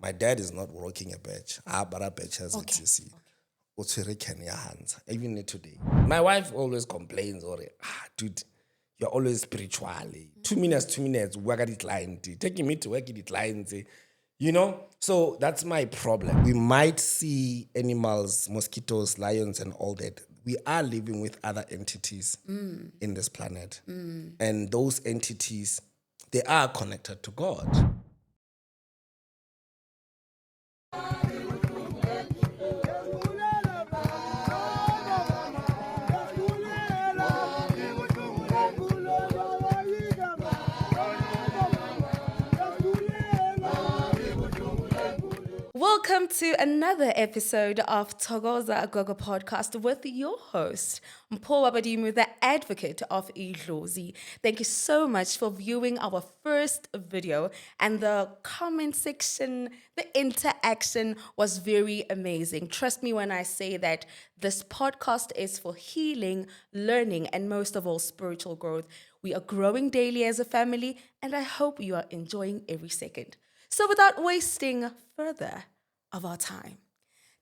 My dad is not working a batch. But a batch has Okay. TC. Even today. My wife always complains, dude, you're always spiritual. 2 minutes, work at it line. Taking me to work at it line. So that's my problem. We might see animals, mosquitoes, lions, and all that. We are living with other entities in this planet. And those entities, they are connected to God. Welcome to another episode of Thokozani podcast with your host, Mpho Wabadimu, the advocate of Idlozi. Thank you so much for viewing our first video, and the comment section, the interaction was very amazing. Trust me when I say that this podcast is for healing, learning, and most of all, spiritual growth. We are growing daily as a family, and I hope you are enjoying every second. So without wasting further of our time,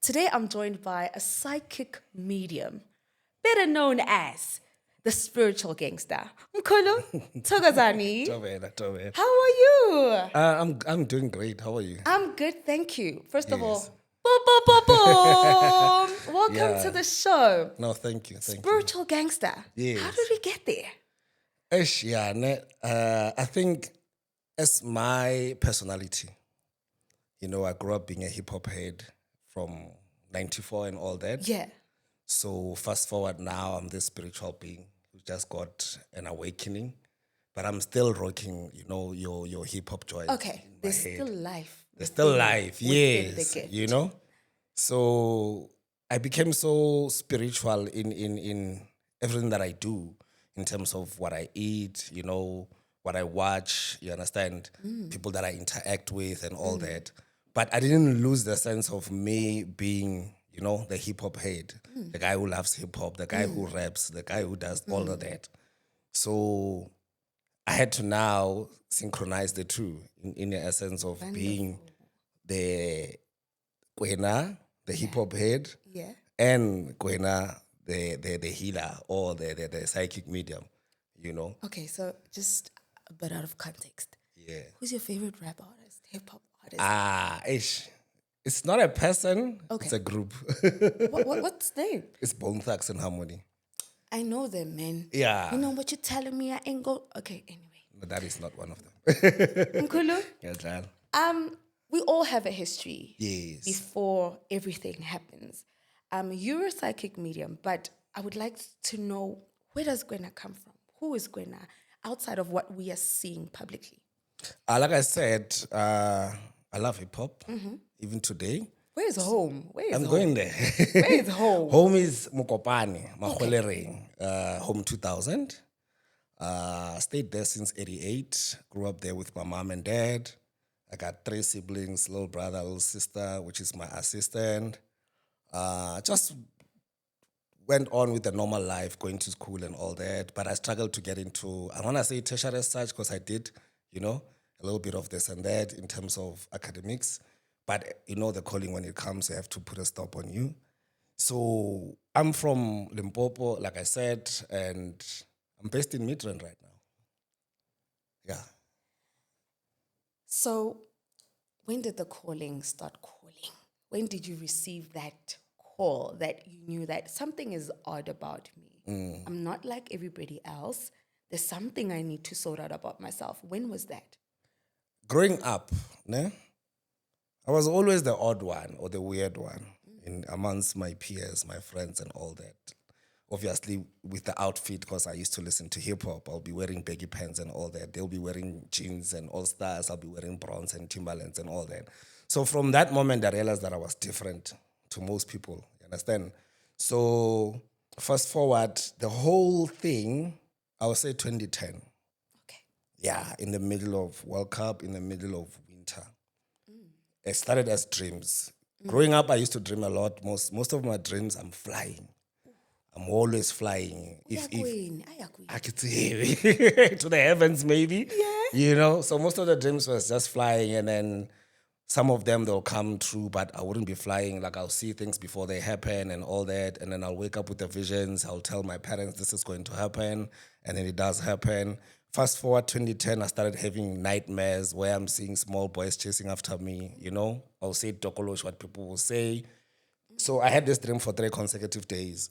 today I'm joined by a psychic medium, better known as the spiritual gangster. Mkhulu, Thokozani. Tobela. How are you? I'm doing great. How are you? I'm good, thank you. First of Yes. all, boom, boom, boom, boom. Welcome Yeah. to the show. No, thank you. Spiritual gangster. Yes. How did we get there? I think as my personality, I grew up being a hip hop head from 94 and all that. Yeah. So fast forward now, I'm this spiritual being who just got an awakening, but I'm still rocking, your hip hop joints. Okay. in my There's head. still life. There's still within- life, within the yes. gift. So I became so spiritual in everything that I do, in terms of what I eat, what I watch, you understand, people that I interact with and all that. But I didn't lose the sense of me being, the hip hop head, the guy who loves hip hop, the guy who raps, the guy who does all of that. So I had to now synchronize the two in the essence of being the KWENA, the hip hop head, Yeah. and KWENA, the healer or the psychic medium, Okay, so just a bit out of context. Yeah. Who's your favorite rap artist, hip hop artist? It's not a person, Okay. it's a group. What's the name? It's Bone Thugs and Harmony. I know them, man. Yeah. You know what you're telling me? I ain't go. Okay, anyway. No, that is not one of them. Mkhulu, Yeah, Jan. we all have a history Yes. before everything happens. You're a psychic medium, but I would like to know, where does KWENA come from? Who is KWENA outside of what we are seeing publicly? Like I said, I love hip hop, even today. Where is home? Where is I'm home? going there. Where is home? Home is Mokopane, Mahwelereng, home 2000. Stayed there since 88. Grew up there with my mom and dad. I got 3 siblings, little brother, little sister, which is my assistant. Just went on with the normal life, going to school and all that. But I struggled to get into, I want to say tertiary as such, because I did, a little bit of this and that in terms of academics. But the calling, when it comes, they have to put a stop on you. So I'm from Limpopo, like I said, and I'm based in Midrand right now. Yeah. So, when did the calling start calling? When did you receive that call that you knew that something is odd about me? I'm not like everybody else. There's something I need to sort out about myself. When was that? Growing up, I was always the odd one or the weird one amongst my peers, my friends, and all that. Obviously, with the outfit, because I used to listen to hip hop, I'll be wearing baggy pants and all that. They'll be wearing jeans and all stars. I'll be wearing Browns and Timberlands and all that. So from that moment, I realized that I was different to most people. You understand? So fast forward, the whole thing, I would say 2010. Okay. Yeah, in the middle of World Cup, in the middle of winter. It started as dreams. Growing up, I used to dream a lot. Most of my dreams, I'm flying. I'm always flying. If I could see to the heavens, maybe. Yeah. So most of the dreams was just flying, and then Some of them, they'll come true, but I wouldn't be flying. Like, I'll see things before they happen and all that. And then I'll wake up with the visions. I'll tell my parents this is going to happen. And then it does happen. Fast forward 2010, I started having nightmares where I'm seeing small boys chasing after me, you know. I'll say Tokolosh, what people will say. So I had this dream for 3 consecutive days.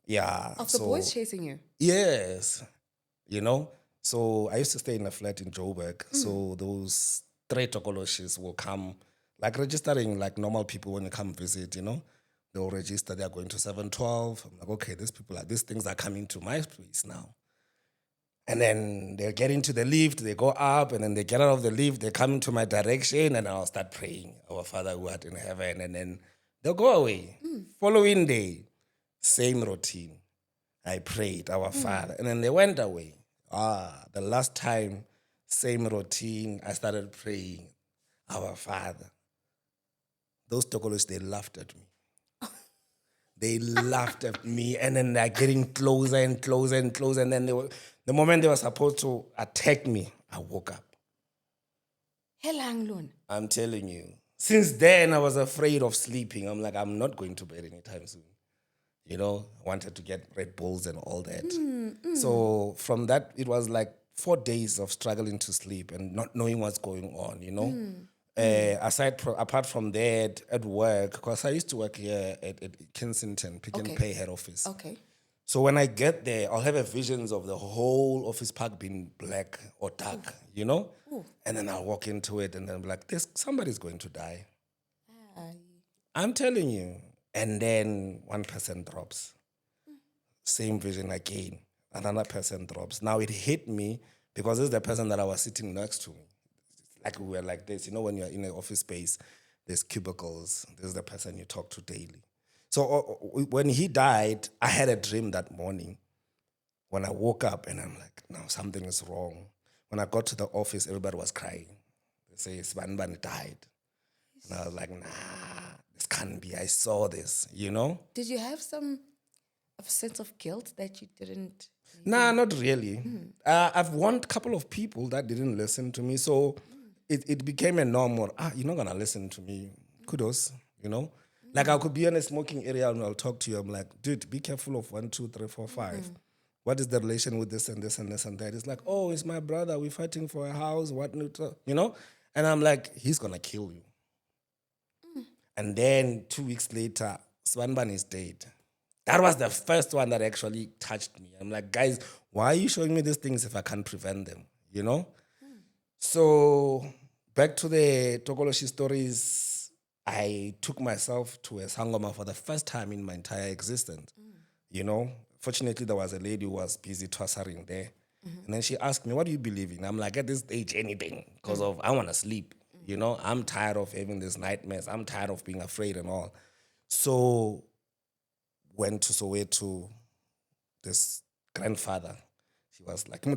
Yeah. Of the boys chasing you? Yes. You know? So I used to stay in a flat in Joburg. So those 3 Tokoloshes will come, like registering like normal people when you come visit, you know? They'll register, they're going to 712. I'm like, okay, these things are coming to my place now. And then they get into the lift, they go up, and then they get out of the lift, they come into my direction, and I'll start praying, our Father who art in heaven, and then they'll go away. Following day, same routine. I prayed, our Father, and then they went away. The last time, same routine, I started praying, our Father. Those Tokolos, they laughed at me. They laughed at me, and then they're getting closer and closer and closer, and then the moment they were supposed to attack me, I woke up. I'm telling you. Since then, I was afraid of sleeping. I'm like, I'm not going to bed anytime soon. You know, I wanted to get Red Bulls and all that. So from that, it was like 4 days of struggling to sleep and not knowing what's going on, you know. Apart from that, at work, because I used to work here at Kensington, Pick and Pay head office. Okay. So when I get there, I'll have a visions of the whole office park being black or dark, you know? And then I'll walk into it and then be like, somebody's going to die. I'm telling you. And then one person drops. Same vision again. Another person drops. Now it hit me because this is the person that I was sitting next to. Like we were like this. You know, when you're in an office space, there's cubicles. This is the person you talk to daily. So when he died, I had a dream that morning when I woke up and I'm like, no, something is wrong. When I got to the office, everybody was crying. They say, Sbanban died. And I was like, nah, this can't be. I saw this, you know? Did you have some sense of guilt that you didn't? Nah, not really. I've warned a couple of people that didn't listen to me. So it became a normal, you're not going to listen to me. Kudos, you know? Like I could be in a smoking area and I'll talk to you. I'm like, dude, be careful of 1, 2, 3, 4, 5. What is the relation with this and this and this and that? It's like, oh, it's my brother. We're fighting for a house. What, you know? And I'm like, he's going to kill you. And then 2 weeks later, Swanban is dead. That was the first one that actually touched me. I'm like, guys, why are you showing me these things if I can't prevent them? You know? So back to the Tokoloshi stories. I took myself to a Sangoma for the first time in my entire existence. You know, fortunately, there was a lady who was busy twassering there. And then she asked me, what do you believe in? I'm like, at this age, anything. Because I want to sleep. You know, I'm tired of having these nightmares. I'm tired of being afraid and all. So, went to Soweto, this grandfather. He was like, you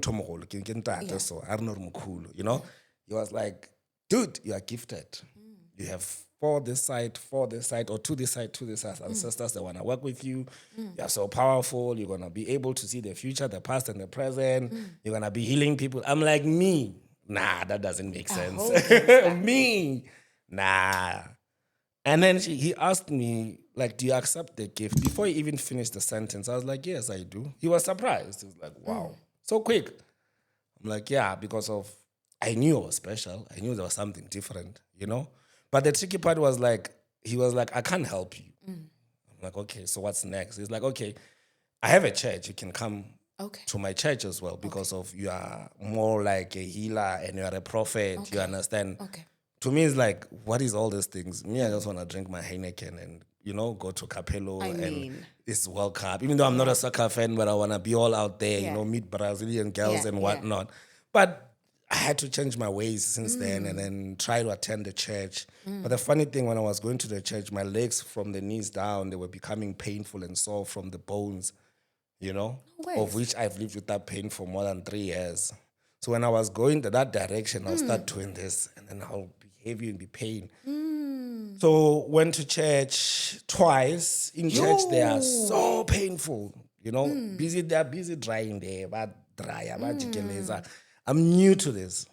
know? He was like, dude, you are gifted. You have 4 this side, or 2 this side, 2 this side. Ancestors that want to work with you. You're so powerful. You're going to be able to see the future, the past, and the present. You're going to be healing people. I'm like, me? Nah, that doesn't make sense. Me? Nah. And then he asked me, like, do you accept the gift? Before he even finished the sentence, I was like, yes, I do. He was surprised. He was like, wow, so quick. I'm like, yeah, because I knew I was special. I knew there was something different, you know? But the tricky part was like, he was like, I can't help you. I'm like, okay, so what's next? He's like, okay, I have a church. You can come to my church as well because of you are more like a healer and you are a prophet. You understand? To me, it's like, what is all these things? Me, I just want to drink my Heineken and, you know, go to Capello and it's World Cup. Even though I'm not a soccer fan, but I want to be all out there, you know, meet Brazilian girls and whatnot. But I had to change my ways since then and then try to attend the church. But the funny thing, when I was going to the church, my legs from the knees down, they were becoming painful and sore from the bones, you know, of which I've lived with that pain for more than 3 years. So when I was going to that direction, I'll start doing this and then I'll be heavy and be pain. So went to church twice. In church, they are so painful, you know, they're busy drying there, but dry, I'm new to this.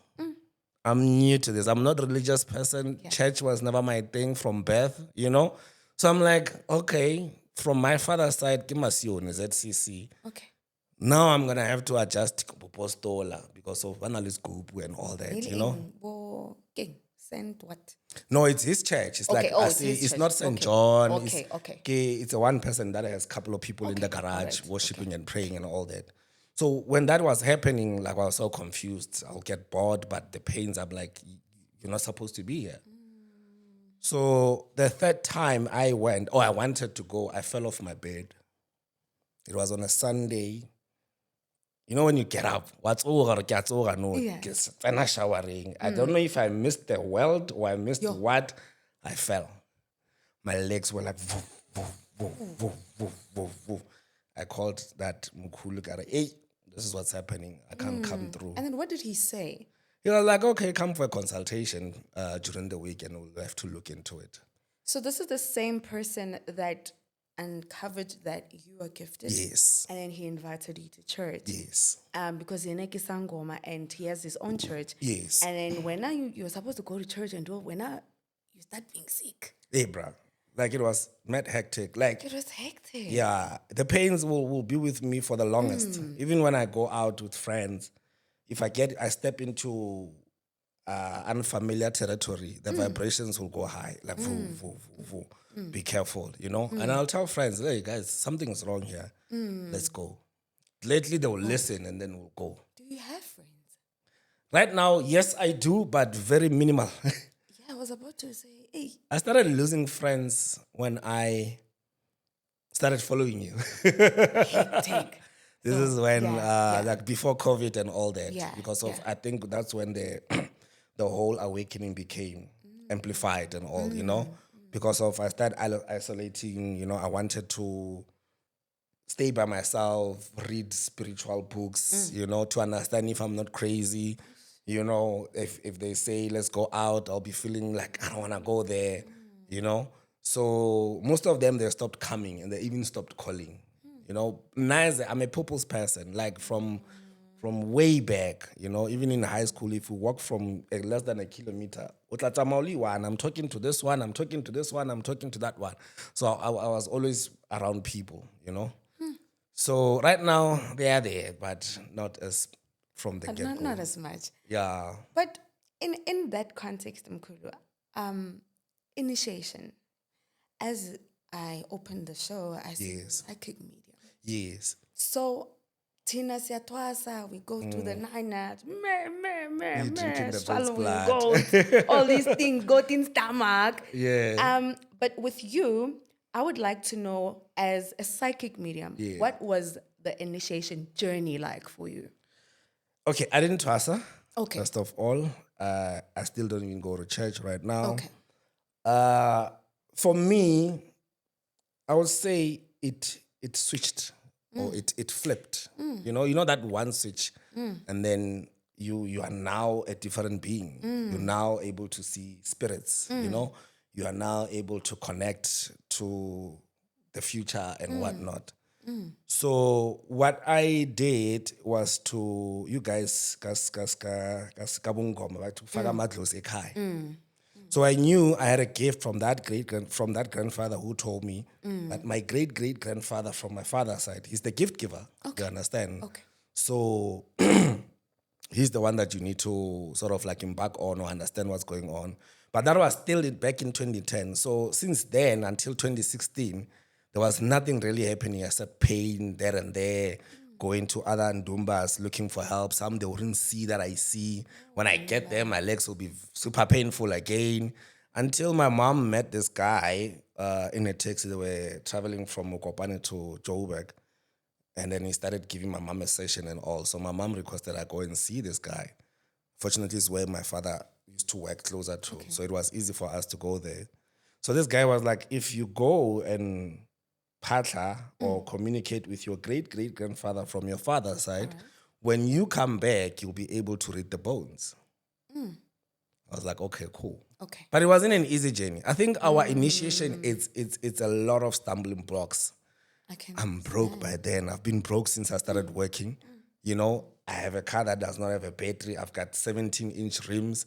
I'm new to this. I'm not a religious person. Yeah. Church was never my thing from birth, you know? So I'm like, okay, from my father's side, Kimasione, ZCC. Okay. Now I'm going to have to adjust Postola because of analyst group and all that, Really? you know? Okay. Send what? No, it's his church. It's Okay, like, I it's say, his it's church. not St. Okay. John. Okay. It's a one person that has a couple of people in the Okay, garage alright, worshiping and praying and all that. So when that was happening, like I was so confused. I'll get bored, but the pains, I'm like, you're not supposed to be here. So the third time I went, I wanted to go, I fell off my bed. It was on a Sunday. You know when you get up, what's over, gets over, no, Yeah. it's showering. I don't know if I missed the weld or I missed what. I fell. My legs were like, woof, woof, woof, woof, woof, woof, woof. I called that Mukulu guy, hey, this is what's happening. I can't come through. And then what did he say? He was like, okay, come for a consultation during the week and we'll have to look into it. So this is the same person that uncovered that you are gifted. Yes. And then he invited you to church. Yes. Because Yeneki Sangoma and he has his own church. Yes. And then when you're supposed to go to church and you start being sick. Hey, bruh. Like it was mad hectic. Like It was hectic. yeah, the pains will be with me for the longest. Even when I go out with friends, if I step into unfamiliar territory, the vibrations will go high. Like, voo, voo, voo, voo. Be careful, you know? And I'll tell friends, hey, guys, something's wrong here. Let's go. Lately, they will listen and then we'll go. Do you have friends? Right now, yes, I do, but very minimal. Yeah, I was about to say, hey. I started losing friends when I started following you. Hectic. This is when, yeah. like before COVID and all that, Yeah, because of, yeah. I think that's when the whole awakening became amplified and all, you know, because of, I started isolating, you know, I wanted to stay by myself, read spiritual books, you know, to understand if I'm not crazy, you know, if they say, let's go out, I'll be feeling like, I don't want to go there, you know. So most of them, they stopped coming and they even stopped calling. You know, nice. I'm a purpose person, like from way back, you know, even in high school, if we walk from less than a kilometer, I'm talking to this one, I'm talking to this one, I'm talking to that one. So I was always around people, you know. So right now, they are there, but not as from the But get-go. not as much. Yeah. But in that context, Mkulu, initiation, as I opened the show, I said Yes. psychic medium. Yes. So Tina Siatwasa, we go to the Niners, You're drinking the goat's swallowing blood. goat, all these things, goat in stomach. Yeah. But with you, I would like to know, as a psychic medium, Yeah. what was the initiation journey like for you? Okay, I didn't twasa. Okay. First of all, I still don't even go to church right now. Okay. For me, I would say it switched or it flipped. You know that one switch, and then you are now a different being. You're now able to see spirits. You know, you are now able to connect to the future and whatnot. So what I did was to you guys kabungoma to faka madlozi ekhaya. So I knew I had a gift from that grandfather who told me that my great grandfather from my father's side, he's the gift giver. Okay. You understand? Okay. So he's the one that you need to sort of like embark on or understand what's going on. But that was still back in 2010. So since then until 2016, there was nothing really happening except pain there and there, going to other ndumbas looking for help. Some they wouldn't see that I see. When I get there, my legs will be super painful again. Until my mom met this guy in a taxi. They were traveling from Mokopane to Joburg. And then he started giving my mom a session and all. So my mom requested I go and see this guy. Fortunately, it's where my father used to work closer to. Okay. So it was easy for us to go there. So this guy was like, if you go and patla or communicate with your great-great-grandfather from your father's side, when you come back, you'll be able to read the bones. I was like, okay, cool. Okay. But it wasn't an easy journey. I think our initiation, it's a lot of stumbling blocks. I'm broke by then. I've been broke since I started working. You know, I have a car that does not have a battery. I've got 17-inch rims.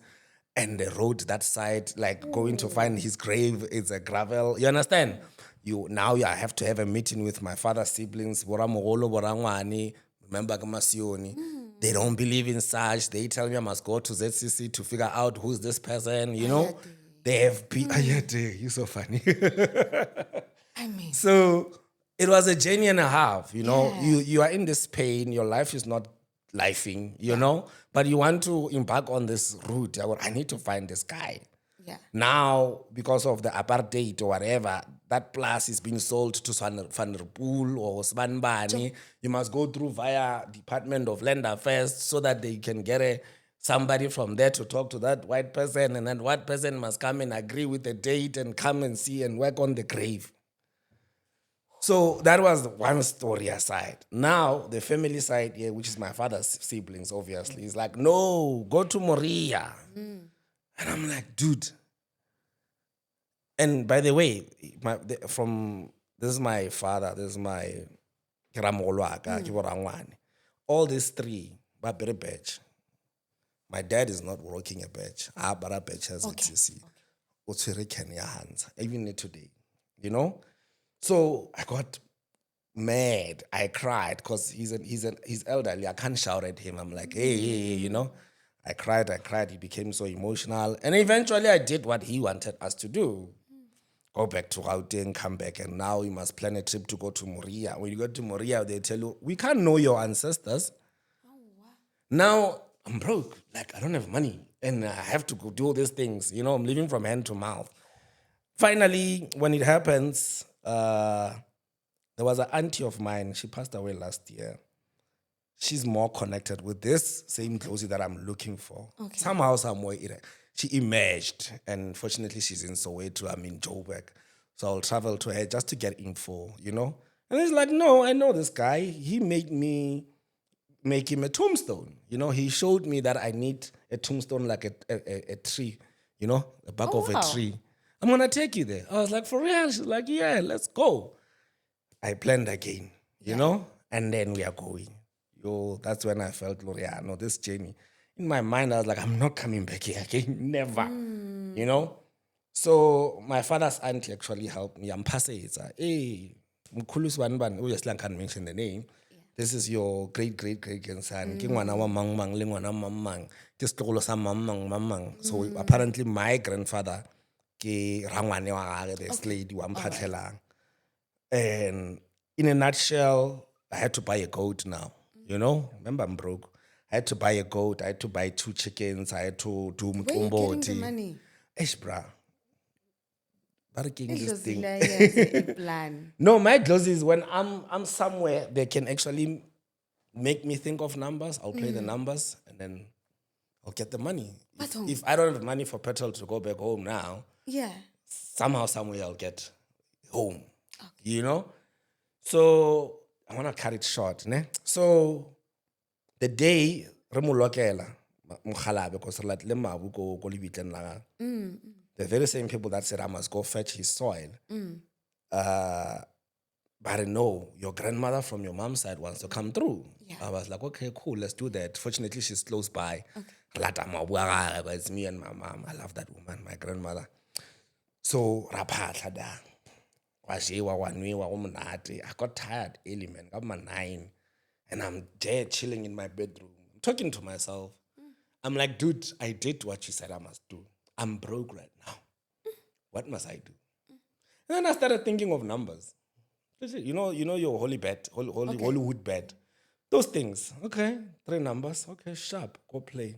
And the road that side, like going to find his grave, is a gravel. You understand? I have to have a meeting with my father's siblings. Bora mogolo, bora ngwane, remember Kamasioni. They don't believe in such. They tell me I must go to ZCC to figure out who's this person, you know? They have you're so funny. I mean, So it was a journey and a half, you know. Yeah. You are in this pain, your life is not lifing, you know, but you want to embark on this route. I need to find this guy. yeah. Now, because of the apartheid or whatever, that plus is being sold to Van der Poel or Sbanbani. You must go through via Department of Land Affairs so that they can get somebody from there to talk to that white person, and that white person must come and agree with the date and come and see and work on the grave. So that was one story aside. Now, the family side here, which is my father's siblings, obviously, is like, no, go to Moria. And I'm like, dude. And by the way, this is my father, this is my all these three, but very batch. My dad is not working a batch. But a batch has XCC. Even today, you know? So I got mad. I cried because he's elderly. I can't shout at him. I'm like, hey, you know. I cried. He became so emotional. And eventually I did what he wanted us to do. Go back to Gauteng, come back, and now you must plan a trip to go to Moria. When you go to Moria, they tell you, we can't know your ancestors. Oh, wow. Now I'm broke. Like, I don't have money. And I have to go do all these things. You know, I'm living from hand to mouth. Finally, when it happens, there was an auntie of mine. She passed away last year. She's more connected with this same clothes that I'm looking for. Okay. Somehow, somewhere, she emerged. And fortunately, she's in Soweto. I'm in Joburg. So I'll travel to her just to get info, you know? And he's like, no, I know this guy. He made me make him a tombstone. You know, he showed me that I need a tombstone like a tree, you know, the back of a tree. I'm going to take you there. I was like, for real? She's like, yeah, let's go. I planned again, you know, and then we are going. That's when I felt, Gloria, no, this journey. In my mind, I was like, I'm not coming back here again. Never, you know. So my father's auntie actually helped me. I'm passing it. Hey, Mkhulus Wanban, obviously I can't mention the name. This is your great-great-great-grandson. So apparently my grandfather, this lady, and in a nutshell, I had to buy a goat now. You know, remember I'm broke. I had to buy a goat. I had to buy 2 chickens. I had to do Where are you getting the money? Bra. This thing. Plan. No, my clothes is when I'm somewhere, they can actually make me think of numbers. I'll play the numbers and then I'll get the money. If I don't have money for petrol to go back home now, somehow, somewhere I'll get home. Okay. You know? So I want to cut it short. Ne? So the day Remulokela, because the very same people that said I must go fetch his soil. But no, your grandmother from your mom's side wants to come through. Yeah. I was like, okay, cool, let's do that. Fortunately, she's close by. Okay. It's me and my mom. I love that woman, my grandmother. So, I got tired early, man. I got my 9. And I'm there chilling in my bedroom, talking to myself. I'm like, dude, I did what you said I must do. I'm broke right now. What must I do? And then I started thinking of numbers. You know your holy bet, Hollywood bet. Those things. Okay, 3 numbers. Okay, sharp. Go play.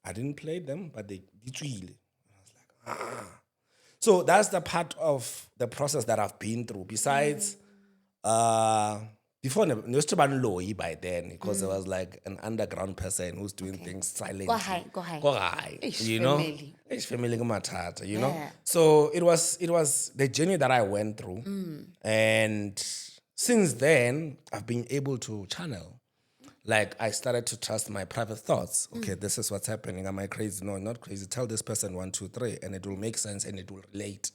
I didn't play them, but they did really. I was like, So that's the part of the process that I've been through. Besides, before by then, because there was like an underground person who's doing things silently. Go high. You know? It's family matata, you know? So it was the journey that I went through. And since then, I've been able to channel. Like, I started to trust my private thoughts. Okay, this is what's happening. Am I crazy? No, not crazy. Tell this person 1, 2, 3, and it will make sense and it will relate.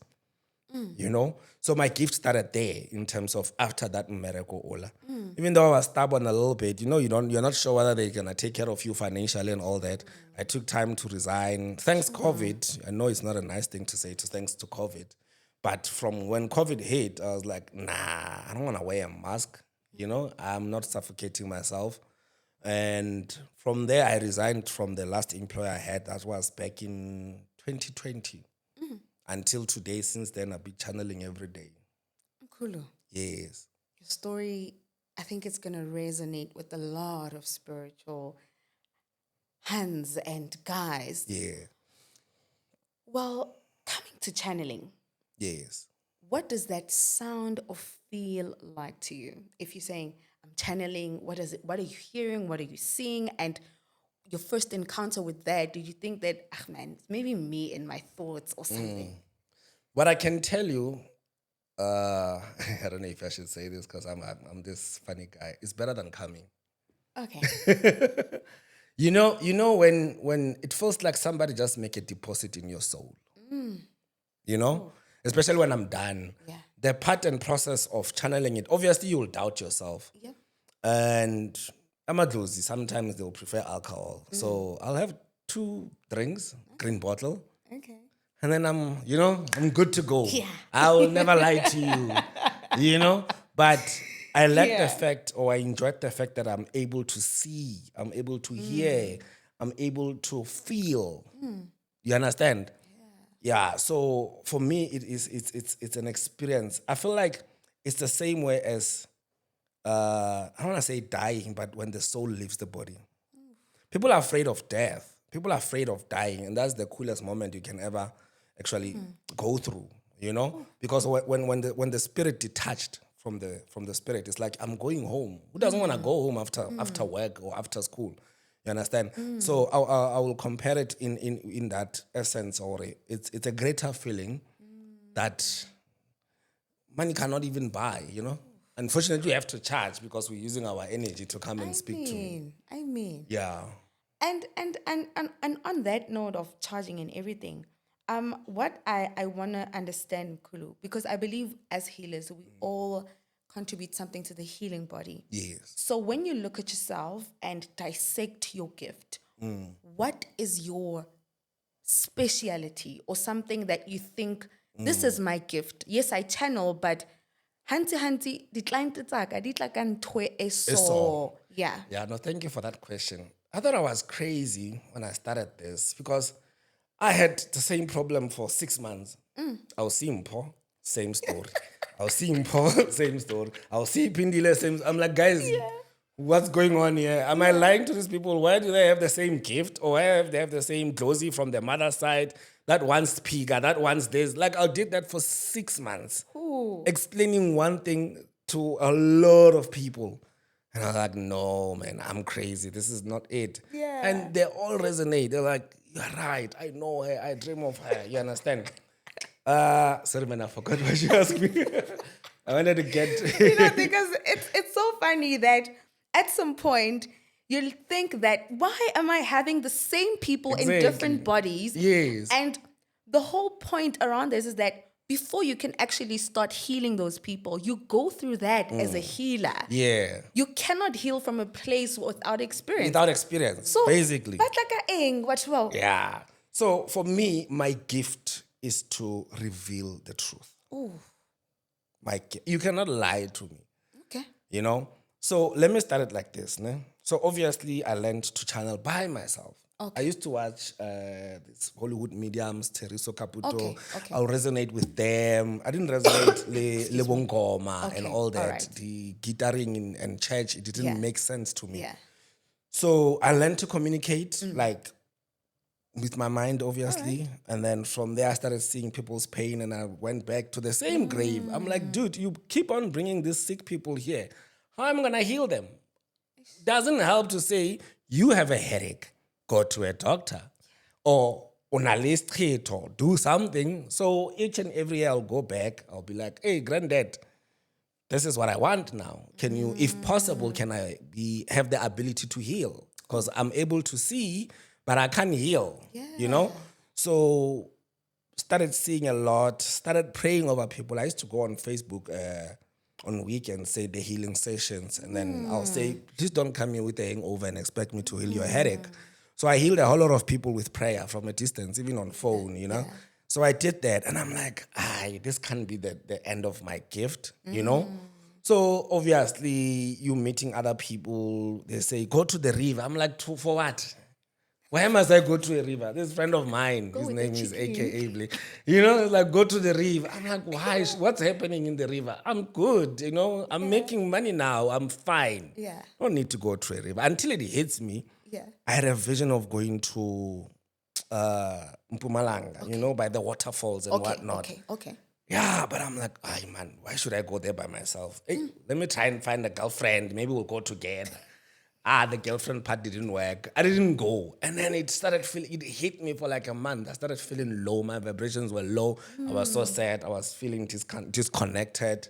you know? So my gift started there in terms of after that miracle ola. Even though I was stubborn a little bit, you're not sure whether they're gonna take care of you financially and all that. I took time to resign. Thanks COVID. I know it's not a nice thing to say thanks to COVID. But from when COVID hit, I was like, nah, I don't wanna wear a mask. I'm not suffocating myself. And from there, I resigned from the last employer I had. That was back in 2020. Until today, since then, I've been channeling every day. Cool. Yes. Your story, I think it's going to resonate with a lot of spiritual hands and guys. Yeah. Well, coming to channeling. Yes. What does that sound or feel like to you? If you're saying, I'm channeling, what is it? What are you hearing? What are you seeing? And your first encounter with that, did you think that, man, it's maybe me and my thoughts or something? What I can tell you, I don't know if I should say this because I'm this funny guy. It's better than coming. Okay. You know when it feels like somebody just make a deposit in your soul. Especially when I'm done. Yeah. The part and process of channeling it, obviously you'll doubt yourself. Yep. And amadlozi, sometimes they'll prefer alcohol. So I'll have 2 drinks, green bottle. Okay. And then I'm good to go. Yeah. I will never lie to you, But I like the fact, or I enjoyed the fact that I'm able to see, I'm able to hear, I'm able to feel. You understand? Yeah. So for me, it's an experience. I feel like it's the same way as I don't want to say dying, but when the soul leaves the body. People are afraid of death. People are afraid of dying, and that's the coolest moment you can ever actually go through. Because when the spirit detached from the spirit, it's like I'm going home. Who doesn't want to go home after work or after school? You understand? So I will compare it in that essence, or it's a greater feeling that money cannot even buy. Unfortunately, we have to charge because we're using our energy to come and speak to me. I mean. Yeah. And on that note of charging and everything, what I want to understand, Kulu, because I believe as healers, we all contribute something to the healing body. Yes. So when you look at yourself and dissect your gift, what is your speciality or something that you think, this is my gift? Yes, I channel, but hanti, so. Yeah. Yeah, no, thank you for that question. I thought I was crazy when I started this because I had the same problem for 6 months. I was seeing Paul, same story. I was seeing Paul, same story. I was seeing Pindile, same. I'm like, guys, what's going on here? Am I lying to these people? Why do they have the same gift? Or why have they have the same glossy from the mother's side? That one's speaker, that one's this. Like, I did that for 6 months. Ooh. Explaining one thing to a lot of people. And I was like, no, man, I'm crazy. This is not it. Yeah. And they all resonate. They're like, you're right. I know her. I dream of her. You understand? Sorry, man, I forgot what you asked me. I wanted to get... Because it's so funny that at some point, you'll think that, why am I having the same people in different bodies? Yes. And the whole point around this is that before you can actually start healing those people, you go through that as a healer. Yeah. You cannot heal from a place without experience. Without experience, So, basically. But like a eng, what well? Yeah. So for me, my gift is to reveal the truth. Ooh. You cannot lie to me. Okay. So let me start it like this. Ne? So obviously, I learned to channel by myself. Okay. I used to watch these Hollywood mediums, Teriso Caputo. Okay. I'll resonate with them. I didn't resonate le bongoma and all that. right. The guitaring in church, it didn't make sense to me. Yeah. So I learned to communicate like with my mind, obviously. And then from there, I started seeing people's pain and I went back to the same grave. I'm like, dude, you keep on bringing these sick people here. How am I going to heal them? Doesn't help to say, you have a headache. Go to a doctor or on a list or do something. So each and every year I'll go back. I'll be like, hey, granddad, this is what I want now. Can you, if possible, can I have the ability to heal? Because I'm able to see, but I can't heal, Yeah. So started seeing a lot, started praying over people. I used to go on Facebook on weekends, say the healing sessions, and then I'll say, please don't come here with a hangover and expect me to heal your headache. So I healed a whole lot of people with prayer from a distance, even on phone, you know. So I did that, and I'm like, this can't be the end of my gift, you know. So obviously, you meeting other people, they say, go to the river. I'm like, for what? Why must I go to a river? This friend of mine, his name is AKA Blake. You know, like, go to the river. I'm like, why? What's happening in the river? I'm good, you know. I'm making money now. I'm fine. Yeah. I don't need to go to a river. Until it hits me, Yeah. I had a vision of going to Mpumalanga, you know, by the waterfalls and whatnot. Okay. Yeah, but I'm like, man, why should I go there by myself? Hey, let me try and find a girlfriend. Maybe we'll go together. The girlfriend part didn't work. I didn't go. And then it hit me for like a month. I started feeling low. My vibrations were low. I was so sad. I was feeling disconnected.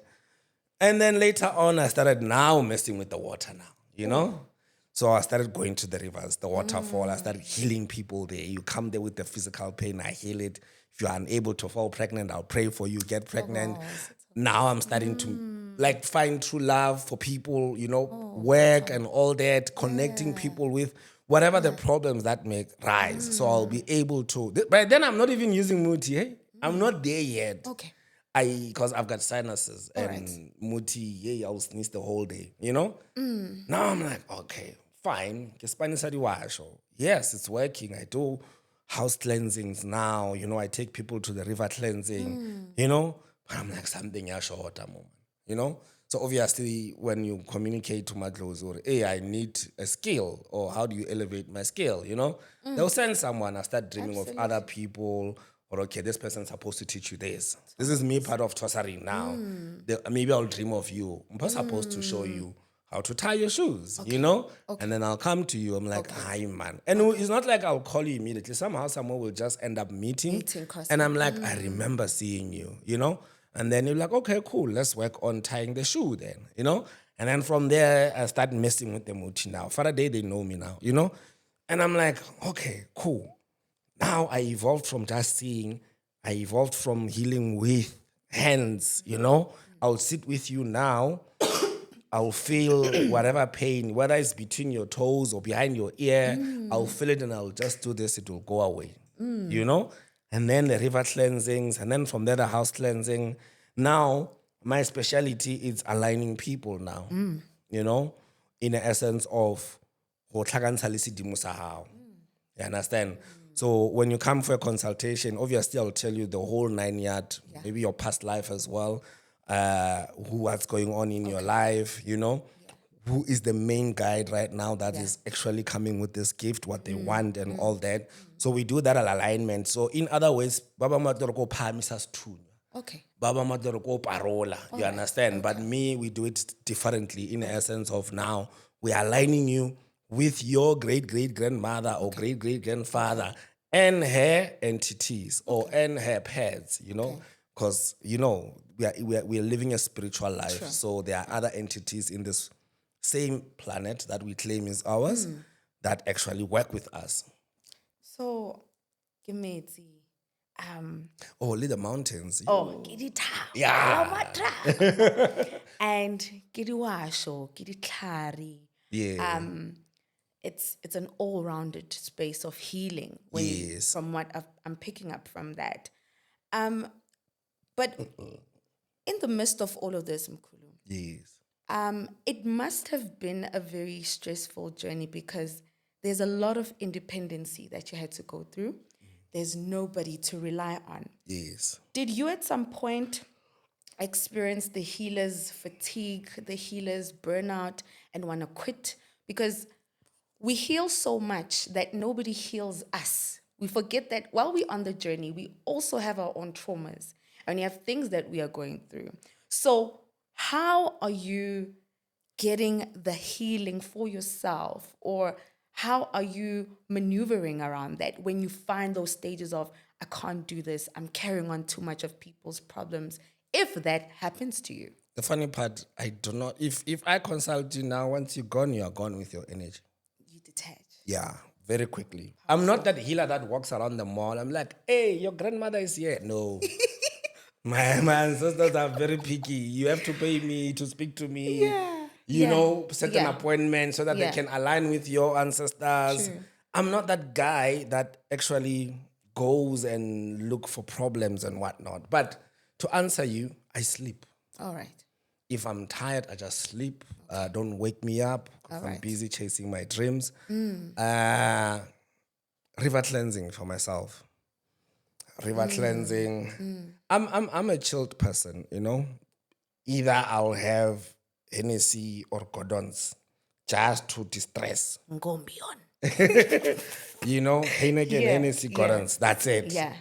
And then later on, I started now messing with the water now, you know? So I started going to the rivers, the waterfall. I started healing people there. You come there with the physical pain, I heal it. If you're unable to fall pregnant, I'll pray for you, get pregnant. Now I'm starting to like find true love for people, you know, work and all that, connecting people with whatever the problems that may rise. So I'll be able to, but then I'm not even using Muti, eh? I'm not there yet. Okay. Because I've got sinuses and Muti, I'll sneeze the whole day, you know? Now I'm like, okay, fine. Yes, it's working. I do house cleansings now. You know, I take people to the river cleansing, you know? But I'm like, something else short a moment, you know? So obviously, when you communicate to Madlos or, hey, I need a skill, or how do you elevate my skill, you know? They'll send someone. I start dreaming of other people, or, okay, this person's supposed to teach you this. This is me part of Thokozani now. Maybe I'll dream of you. I'm supposed to show you how to tie your shoes, you know? And then I'll come to you. I'm like, hi, man. And it's not like I'll call you immediately. Somehow, someone will just end up meeting and I'm like, I remember seeing you, you know? And then you're like, okay, cool. Let's work on tying the shoe then, you know? And then from there, I start messing with the Muti now. Faraday, they know me now, you know? And I'm like, okay, cool. Now I evolved from just seeing, I evolved from healing with hands, you know? I'll sit with you now. I'll feel whatever pain, whether it's between your toes or behind your ear, I'll feel it and I'll just do this, it will go away, you know? And then the river cleansings, and then from there the house cleansing. Now, my specialty is aligning people now, you know? In the essence of, you understand? So when you come for a consultation, obviously I'll tell you the whole 9 yard, maybe your past life as well, what's going on in your life, you know, who is the main guide right now that is actually coming with this gift, what they want and all that. So we do that alignment. So in other ways, Baba Matoroko Pamisas too. Okay. Baba Matoroko Parola, you understand? But me, we do it differently in the essence of now we're aligning you with your great-great-grandmother or great-great-grandfather and her entities or and her pets, you know, because, you know, we are living a spiritual life. So there are other entities in this same planet that we claim is ours that actually work with us. So, give me lead the mountains. Yeah. And Kidiwasho, Kidiklari. Yeah. It's an all-rounded space of healing from what I'm picking up from that. But in the midst of all of this, Mkhulu, it must have been a very stressful journey because there's a lot of independency that you had to go through. There's nobody to rely on. Yes. Did you at some point experience the healer's fatigue, the healer's burnout, and want to quit? Because we heal so much that nobody heals us. We forget that while we're on the journey, we also have our own traumas and we have things that we are going through. So how are you getting the healing for yourself, or how are you maneuvering around that when you find those stages of, I can't do this, I'm carrying on too much of people's problems, if that happens to you? The funny part, I do not, if I consult you now, once you're gone with your energy. You detach. Yeah, very quickly. I'm not that healer that walks around the mall. I'm like, hey, your grandmother is here. No. My ancestors are very picky. You have to pay me to speak to me. You know, set an appointment so that they can align with your ancestors. True. I'm not that guy that actually goes and look for problems and whatnot. But to answer you, I sleep. All right. If I'm tired, I just sleep. Don't wake me up because I'm busy chasing my dreams. River cleansing for myself. River cleansing. I'm a chilled person, you know. Either I'll have Hennessy or Gordons just to distress. Ngombion. You know, Heineken, Hennessy, Gordons. That's it. Yeah.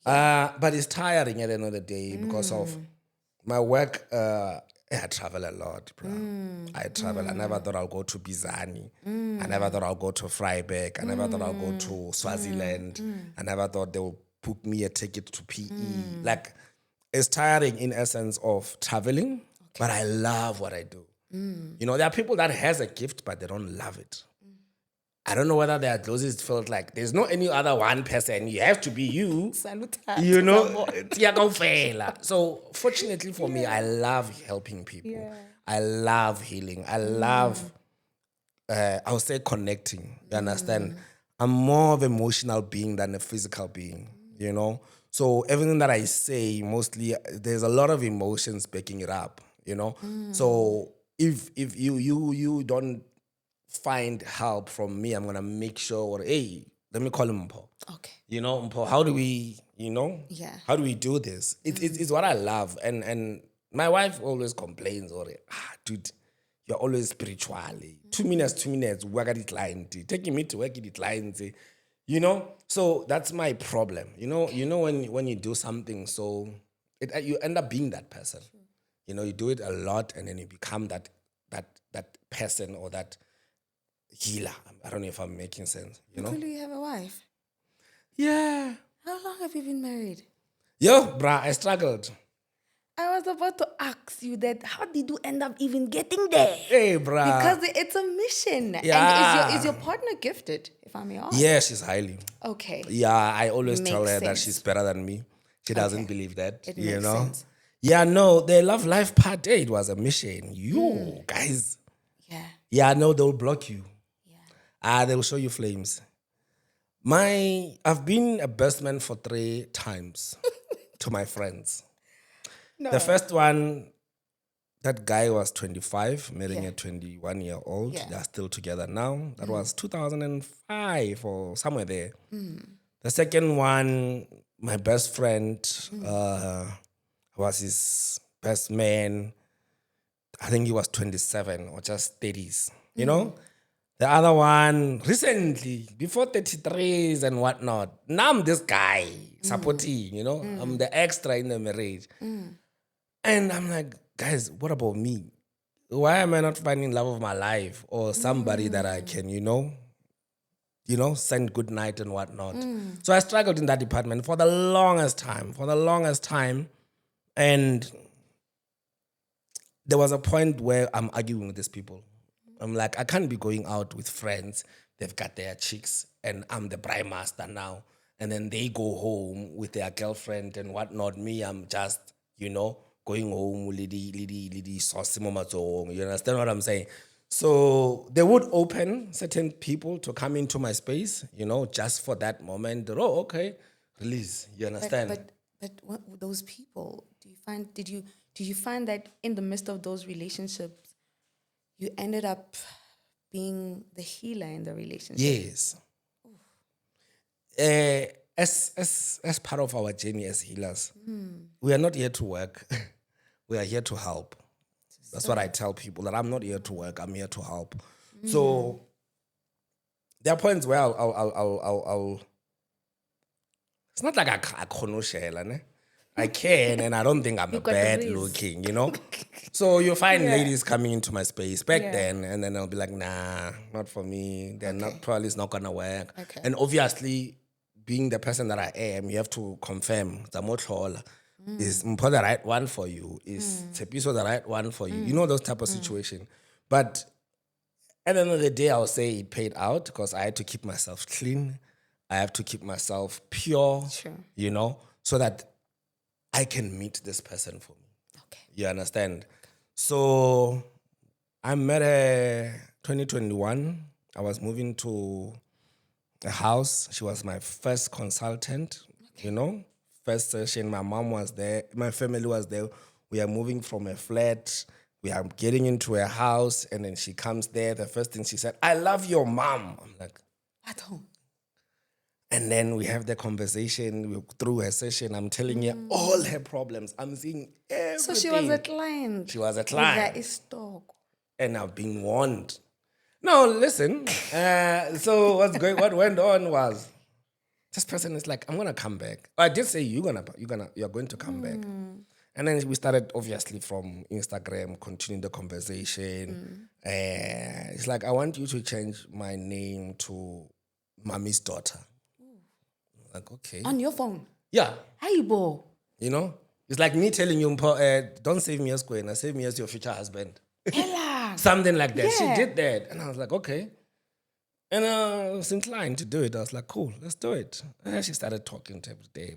But it's tiring at the end of the day because of my work. I travel a lot, bro. I travel. I never thought I'll go to Bizani. I never thought I'll go to Freiburg. I never thought I'll go to Swaziland. I never thought they will book me a ticket to PE. Like, it's tiring in essence of traveling, but I love what I do. You know, there are people that has a gift, but they don't love it. I don't know whether their closest felt like there's no any other one person. You have to be you. You know, so fortunately for me, I love helping people. I love healing. I love, I would say connecting. You understand? I'm more of an emotional being than a physical being, you know? So everything that I say, mostly, there's a lot of emotions backing it up, you know? So if you don't find help from me, I'm going to make sure, hey, let me call him Mpo. Okay. You know, Mpo, how do we, you know? Yeah. How do we do this? It's what I love. And my wife always complains, dude, you're always spiritually. 2 minutes, work at the client. Taking me to work at the client. You know? So that's my problem. You know when you do something, so you end up being that person. You know, you do it a lot and then you become that person or that healer. I don't know if I'm making sense. You know? Do you have a wife? Yeah. How long have you been married? Yo, bruh, I struggled. I was about to ask you that. How did you end up even getting there? Hey, bruh. Because it's a mission. Yeah. And is your partner gifted, if I may ask? Yeah, she's highly. Okay. Yeah, I always tell her Makes that sense. she's better than me. She doesn't believe that. It you makes know? sense. Yeah, no, the love life part, hey, it was a mission. You guys. Yeah. Yeah, no, they'll block you. They'll show you flames. I've been a best man for 3 times to my friends. No. The first one, that guy was 25, marrying a 21-year-old. Yeah. They're still together now. That was 2005 or somewhere there. The second one, my best friend was his best man. I think he was 27 or just 30s, you know? The other one, recently, before 33s and whatnot. Now I'm this guy, supporting, you know? I'm the extra in the marriage. And I'm like, guys, what about me? Why am I not finding love of my life or somebody that I can, you know, send good night and whatnot? So I struggled in that department for the longest time. And there was a point where I'm arguing with these people. I'm like, I can't be going out with friends. They've got their chicks, and I'm the prime master now. And then they go home with their girlfriend and whatnot. Me, I'm just, you know, going home with lady sauce. You understand what I'm saying? So they would open certain people to come into my space, you know, just for that moment. Oh, okay, release. You understand? But what, those people, did you find that in the midst of those relationships, you ended up being the healer in the relationship? Yes. As part of our journey as healers, we are not here to work. We are here to help. That's what I tell people, that I'm not here to work. I'm here to help. So there are points where I'll it's not like I can't share, ne? I can, and I don't think I'm a bad looking, you know? So you find ladies coming into my space back then, and then I'll be like, nah, not for me. They're not, probably it's not gonna work. Okay. And obviously, being the person that I am, you have to confirm, is Mpo the right one for you? Is Tepiso the right one for you? You know, those type of situation. But At the end of the day, I'll say it paid out because I had to keep myself clean. I have to keep myself pure, Sure. so that I can meet this person for me. Okay. You understand? So I met her 2021. I was moving to a house. She was my first consultant, First session, my mom was there. My family was there. We are moving from a flat. We are getting into a house. And then she comes there. The first thing she said, I love your mom. I'm like, I don't. and then we have the conversation through her session. I'm telling her all her problems. I'm seeing everything. So she was a client. She was a client. That is stock. And I've been warned. No, listen. So what went on was this person is like, I'm gonna come back. I did say you're going to come back. And then we started obviously from Instagram, continuing the conversation. It's like, I want you to change my name to Mommy's daughter. Like, okay. On your phone. Yeah. Hey, bo. It's like me telling you, don't save me as KWENA, save me as your future husband. Ella. Something like that. Yeah. She did that. And I was like, okay. And I was inclined to do it. I was like, cool, let's do it. And she started talking to every day.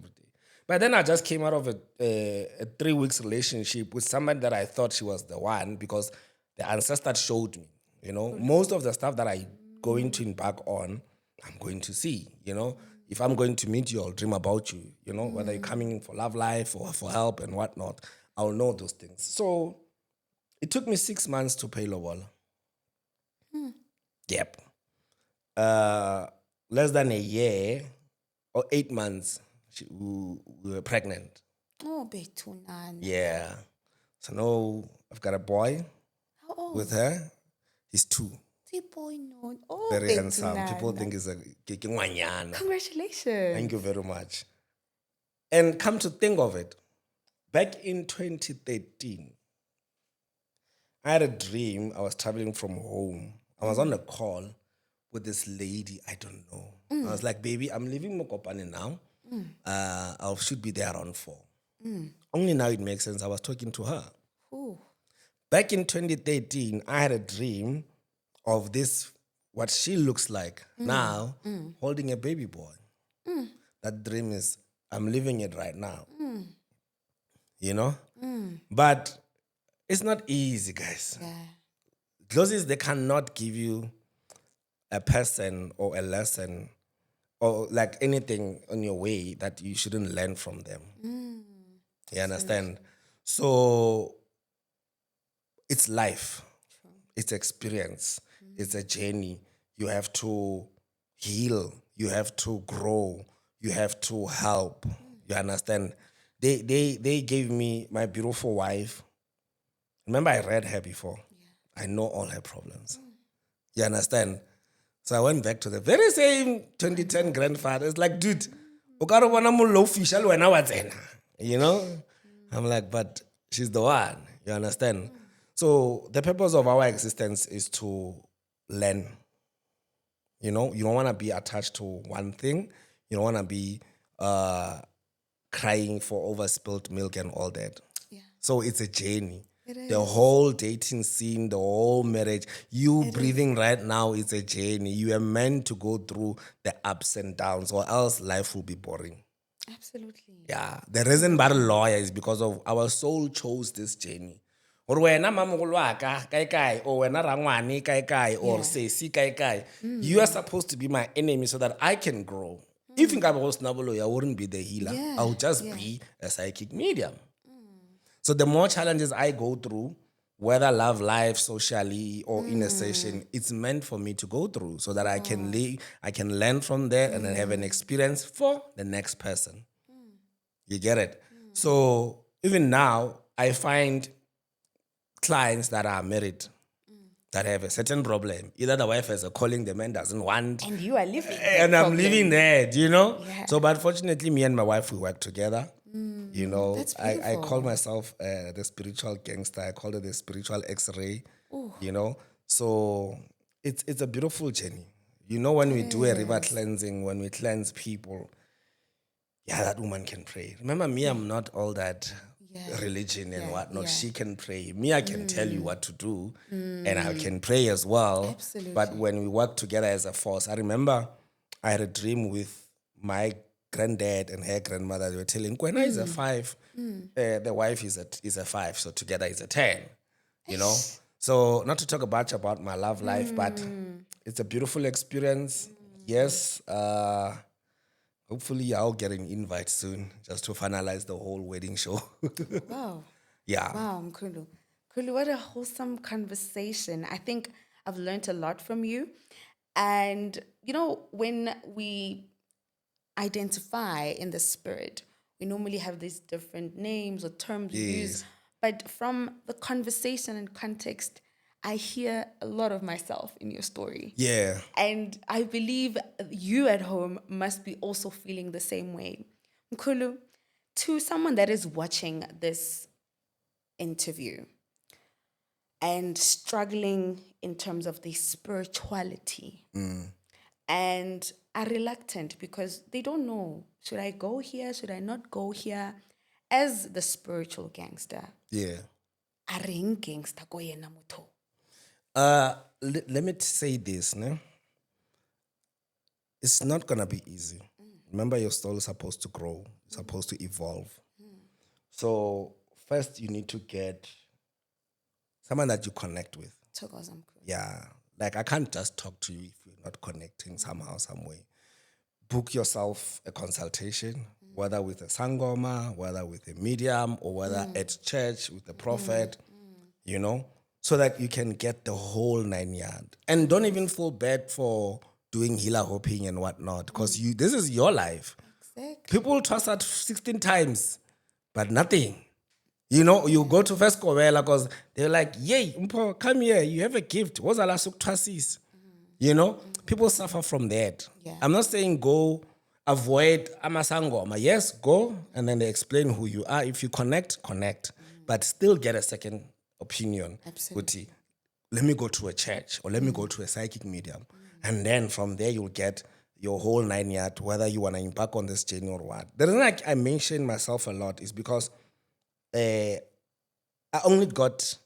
But then I just came out of a 3 weeks relationship with somebody that I thought she was the one because the ancestral showed me, most of the stuff that I going to embark on, I'm going to see, If I'm going to meet you, I'll dream about you, whether you're coming in for love life or for help and whatnot, I'll know those things. So it took me 6 months to pay lobola. Yep. Less than a year or 8 months, we were pregnant. Oh, betunan. Yeah. So now I've got a boy How old? with her. He's 2. The boy no. Oh, Very handsome. betunan. People think he's a kikingwanyana. Congratulations. Thank you very much. And come to think of it, back in 2013, I had a dream. I was traveling from home. I was on a call with this lady I don't know. I was like, baby, I'm leaving Mokopane now. I should be there around 4. Only now it makes sense. I was talking to her. Ooh. Back in 2013, I had a dream of this, what she looks like now, holding a baby boy. That dream is, I'm living it right now. But it's not easy, guys. Yeah. Closes, they cannot give you a person or a lesson or like anything on your way that you shouldn't learn from them. You understand? So it's life. It's experience. It's a journey. You have to heal. You have to grow. You have to help. You understand? They gave me my beautiful wife. Remember, I read her before. I know all her problems. You understand? So I went back to the very same 2010 grandfather. It's like, dude, I'm like, but she's the one. You understand? So the purpose of our existence is to learn. You don't want to be attached to one thing. You don't want to be crying for overspilled milk and all that. Yeah. So it's a journey. It The is. whole dating scene, the whole marriage, breathing right now is a journey. You are meant to go through the ups and downs, or else life will be boring. Absolutely. Yeah. The reason why lawyer is because of our soul chose this journey. Or wena mamogolo wa ka kai or wena rangwane kai or Yeah. sesi kai. You are supposed to be my enemy so that I can grow. If I was I wouldn't be the healer. Yeah, I would just be a psychic medium. So the more challenges I go through, whether love life, socially, or in a session, it's meant for me to go through so that I can learn from there and then have an experience for the next person. You get it? So even now, I find clients that are married that have a certain problem. Either the wife has a calling the man doesn't want, And you are living. and I'm living that, Yeah. So, but fortunately, me and my wife, we work together. That's I beautiful. call myself the spiritual gangster. I call it the spiritual X-ray. So it's a beautiful journey. When we do a river cleansing, when we cleanse people, that woman can pray. Remember me, I'm not all that religion and Yeah, whatnot. yeah. She can pray. Me, I can tell you what to do, and I can pray as well. Absolutely. But when we work together as a force, I remember I had a dream with my granddad and her grandmother. They were telling, KWENA is a 5, the wife is a 5, so together is a 10, you know? So not to talk about my love life, but it's a beautiful experience. Yes, hopefully I'll get an invite soon just to finalize the whole wedding show. Wow. Yeah. Wow, Mkhulu. Mkhulu, what a wholesome conversation. I think I've learned a lot from you. And, when we identify in the spirit, we normally have these different names or terms we use. Yes. But from the conversation and context, I hear a lot of myself in your story. Yeah. And I believe you at home must be also feeling the same way. Mkhulu, to someone that is watching this interview and struggling in terms of their spirituality and are reluctant because they don't know, should I go here? Should I not go here? As the spiritual gangster, Yeah. a reng gangster ko yena motho? Let me say this, no? It's not gonna be easy. Remember, your soul is supposed to grow, it's supposed to evolve. So first, you need to get someone that you connect with. Thokozani. Yeah, like I can't just talk to you if you're not connecting somehow, some way. Book yourself a consultation, whether with a sangoma, whether with a medium, or whether at church with a prophet, so that you can get the whole 9 yard. And don't even feel bad for doing healer hopping and whatnot, because this is your life. Exactly. People toss out 16 times, but nothing. You go to first Kowela because they're like, yay, Mpo, come here, you have a gift. What's ala suktrasis? People suffer from that. Yeah. I'm not saying go avoid amasangoma. Yes, go, and then they explain who you are. If you connect, but still get a second opinion. Absolutely. Kuti, let me go to a church or let me go to a psychic medium. And then from there, you'll get your whole 9 yard, whether you want to embark on this journey or what. The reason I mention myself a lot is because I only got,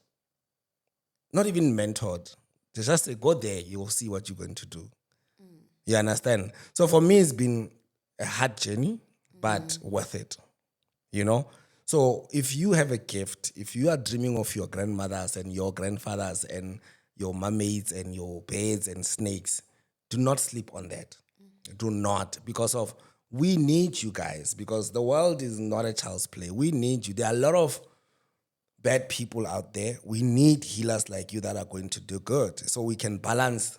not even mentored. They just say, go there, you'll see what you're going to do. You understand? So for me, it's been a hard journey, but worth it. So if you have a gift, if you are dreaming of your grandmothers and your grandfathers and your mermaids and your birds and snakes, do not sleep on that. Do not, because we need you guys, because the world is not a child's play. We need you. There are a lot of bad people out there. We need healers like you that are going to do good, so we can balance.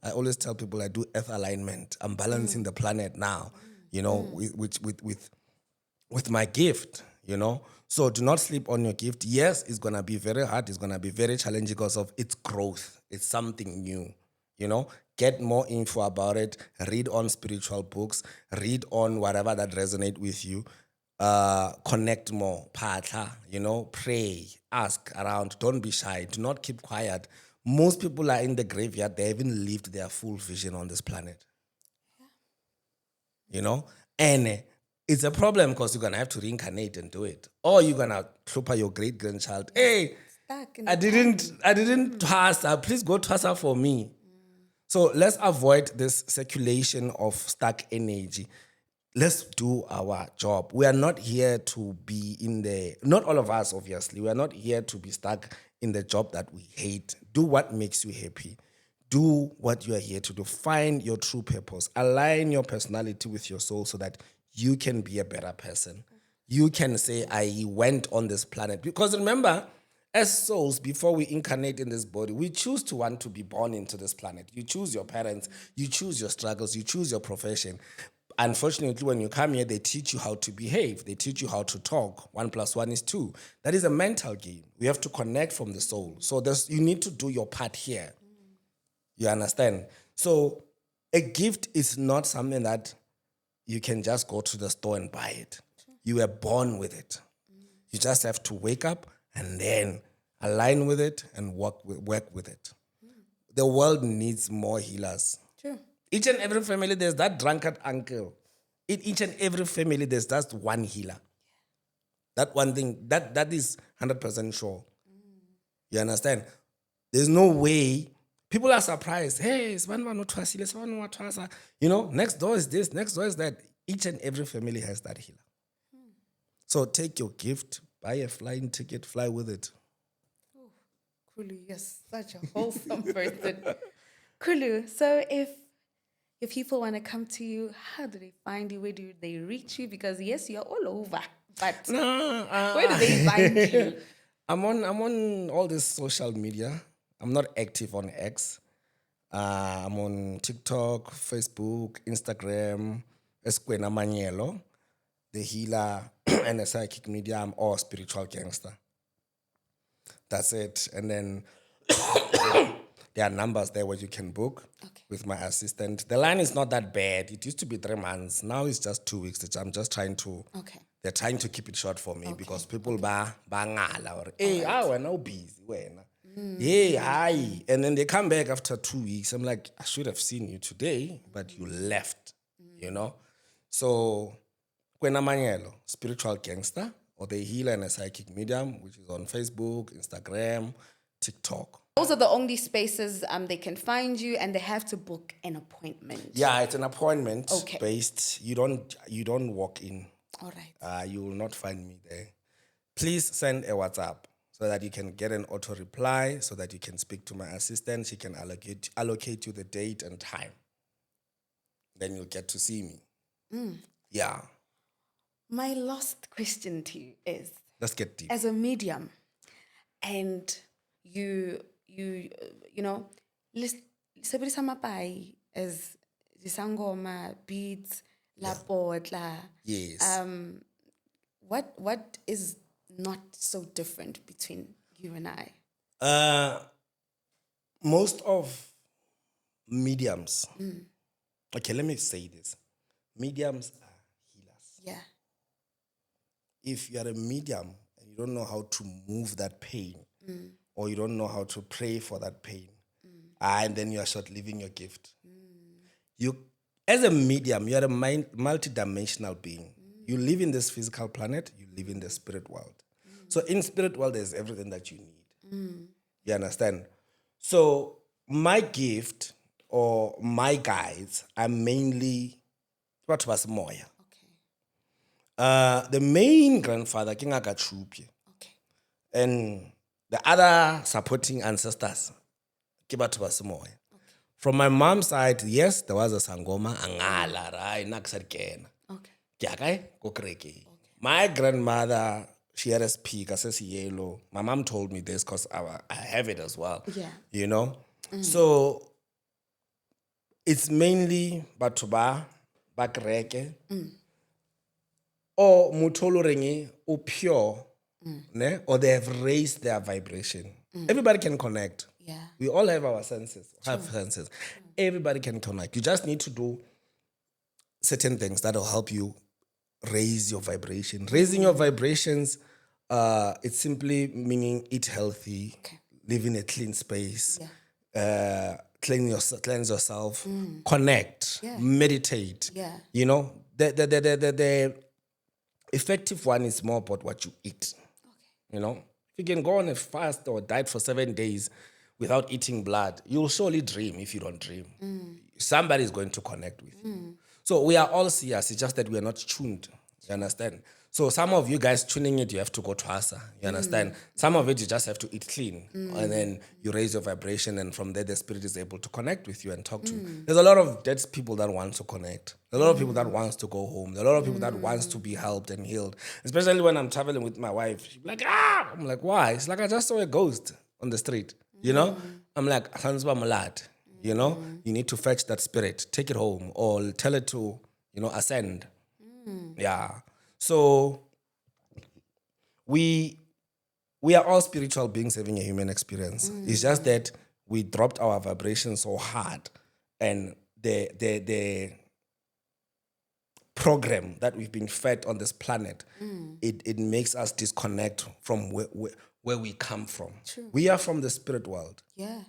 I always tell people I do earth alignment. I'm balancing the planet now. With my gift. So do not sleep on your gift. Yes, it's gonna be very hard. It's gonna be very challenging because of its growth. It's something new. Get more info about it. Read on spiritual books. Read on whatever that resonate with you. Connect more. Patla, pray, ask around. Don't be shy. Do not keep quiet. Most people are in the graveyard. They haven't lived their full vision on this planet. And it's a problem because you're gonna have to reincarnate and do it, or you're gonna trooper your great grandchild. Hey, I didn't toss her. Please go toss her for me. So let's avoid this circulation of stuck energy. Let's do our job. We are not here to be not all of us, obviously. We are not here to be stuck in the job that we hate. Do what makes you happy. Do what you are here to do. Find your true purpose. Align your personality with your soul so that you can be a better person. You can say, I went on this planet. Because remember, as souls, before we incarnate in this body, we choose to want to be born into this planet. You choose your parents, you choose your struggles, you choose your profession. Unfortunately, when you come here, they teach you how to behave. They teach you how to talk. 1 + 1 is 2. That is a mental game. We have to connect from the soul. So you need to do your part here. You understand? So a gift is not something that you can just go to the store and buy it. You were born with it. You just have to wake up and then align with it and work with it. The world needs more healers. True. Each and every family, there's that drunkard uncle. In each and every family, there's just one healer. That one thing, that is 100% sure. You understand? There's no way. People are surprised. Hey, you know, next door is this, next door is that. Each and every family has that healer. So take your gift, buy a flying ticket, fly with it. Kulu, you're such a wholesome person. Kulu, so if people want to come to you, how do they find you? Where do they reach you? Because yes, you're all over, but where do they find you? I'm on all this social media. I'm not active on X. I'm on TikTok, Facebook, Instagram, KWENA MANYELO, the healer, and a psychic medium or spiritual gangster. That's it. And then there are numbers there where you can book with my assistant. The line is not that bad. It used to be 3 months. Now it's just 2 weeks. I'm just trying to. They're trying to keep it short for me because people ba ngala or hey, we're now busy. Hey, hi. And then they come back after 2 weeks. I'm like, I should have seen you today, but you left. You know? So KWENA MANYELO, spiritual gangster, or the healer and a psychic medium, which is on Facebook, Instagram, TikTok. Those are the only spaces they can find you, and they have to book an appointment. Yeah, it's an appointment based. You don't walk in. All right. You will not find me there. Please send a WhatsApp so that you can get an auto reply, so that you can speak to my assistant. She can allocate you the date and time. Then you'll get to see me. Yeah. My last question to you is, let's get deep. As a medium, and you know, sebedisa mapai as disangoma, beats, la potla. Yes. What is not so different between you and I? Most of mediums. Okay, let me say this. Mediums are healers. Yeah. If you're a medium and you don't know how to move that pain, or you don't know how to pray for that pain, and then you are short-living your gift. You, as a medium, you are a multidimensional being. You live in this physical planet, you live in the spirit world. So in spirit world, there's everything that you need. You understand? So my gift or my guides are mainly what was Moria. The main grandfather, King Agachupye. And the other supporting ancestors, Kibatubas Moria. From my mom's side, yes, there was a Sangoma, Angala, right? Naksarkena. My grandmother, she had a speak, says yellow. My mom told me this because I have it as well. Yeah. You know? So it's mainly Batuba, Bakreke, or Mutolorengi, or pure, or they have raised their vibration. Everybody can connect. Yeah. We all have our senses, senses. Everybody can connect. You just need to do certain things that will help you raise your vibration. Raising your vibrations, it's simply meaning eat healthy, live in a clean space, cleanse yourself, connect, meditate. Yeah. You know, the effective one is more about what you eat. You know, if you can go on a fast or diet for 7 days without eating blood, you'll surely dream if you don't dream. Somebody is going to connect with you. So we are all seers, it's just that we are not tuned. You understand? So some of you guys tuning it, you have to go to Asa. You understand? Some of it, you just have to eat clean. And then you raise your vibration, and from there, the spirit is able to connect with you and talk to you. There's a lot of dead people that want to connect. A lot of people that wants to go home. There are a lot of people that wants to be helped and healed. Especially when I'm traveling with my wife. She's like, ah! I'm like, why? It's like, I just saw a ghost on the street. You know? I'm like, Hansba Malad. You know? You need to fetch that spirit. Take it home. Or tell it to, ascend. Yeah. So we are all spiritual beings having a human experience. It's just that we dropped our vibration so hard, and the program that we've been fed on this planet, it makes us disconnect from where we come from. True. We are from the spirit world. Yeah.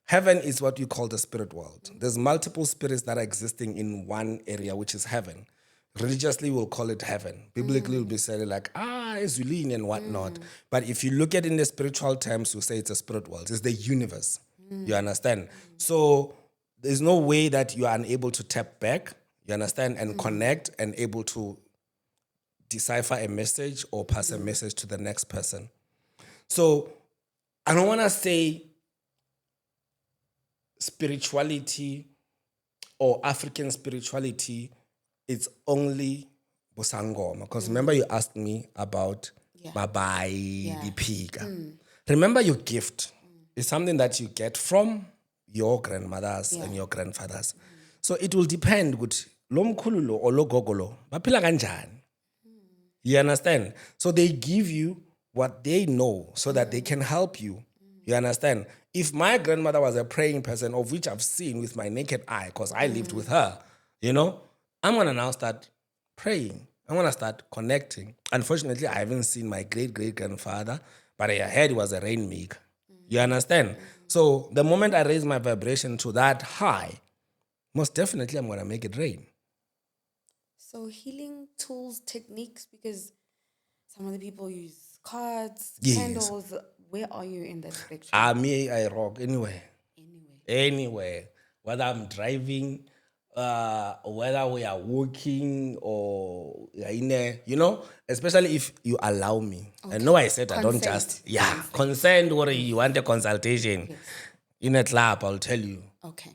Heaven is what you call the spirit world. There's multiple spirits that are existing in one area, which is heaven. Religiously, we'll call it heaven. Biblically, we'll be saying like, Zulin and whatnot. But if you look at it in the spiritual terms, we say it's a spirit world. It's the universe. You understand? So there's no way that you are unable to tap back, you understand, and connect and able to decipher a message or pass a message to the next person. So I don't want to say spirituality or African spirituality, it's only Bosangoma. Because remember you asked me about Babai, the Pika. Remember your gift is something that you get from your grandmothers and your grandfathers. So it will depend with lomkhulu or logogolo. Baphila kanjani. You understand? So they give you what they know so that they can help you. You understand? If my grandmother was a praying person, of which I've seen with my naked eye, because I lived with her, you know, I'm going to now start praying. I'm going to start connecting. Unfortunately, I haven't seen my great-great-grandfather, but I heard he was a rainmaker. You understand? So the moment I raise my vibration to that high, most definitely I'm going to make it rain. So healing tools, techniques, because some of the people use cards, candles. Where are you in that spectrum? I rock anywhere. Anywhere. Whether I'm driving, whether we are walking or in a, you know, especially if you allow me. Okay. I know I said consent. I don't just, consent or you want a consultation. Yes. In a club, I'll tell you. Okay.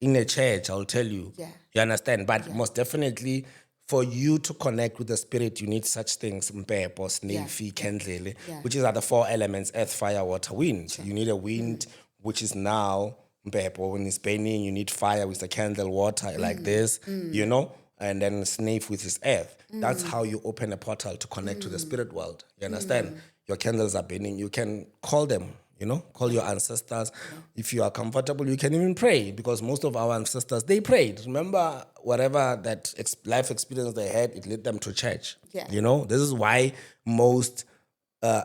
In a church, I'll tell you. Yeah. You understand? But most definitely, for you to connect with the spirit, you need such things, mpepo, snefi, candle, which are the 4 elements, earth, fire, water, wind. Sure. You need a wind, which is now, mpepo, when it's raining, you need fire with the candle, water, like this, you know, and then snake with his earth. That's how you open a portal to connect to the spirit world. You understand? Your candles are burning. You can call them. You know, call your ancestors. If you are comfortable, you can even pray, because most of our ancestors, they prayed. Remember, whatever that life experience they had, it led them to church. Yeah. You know, this is why most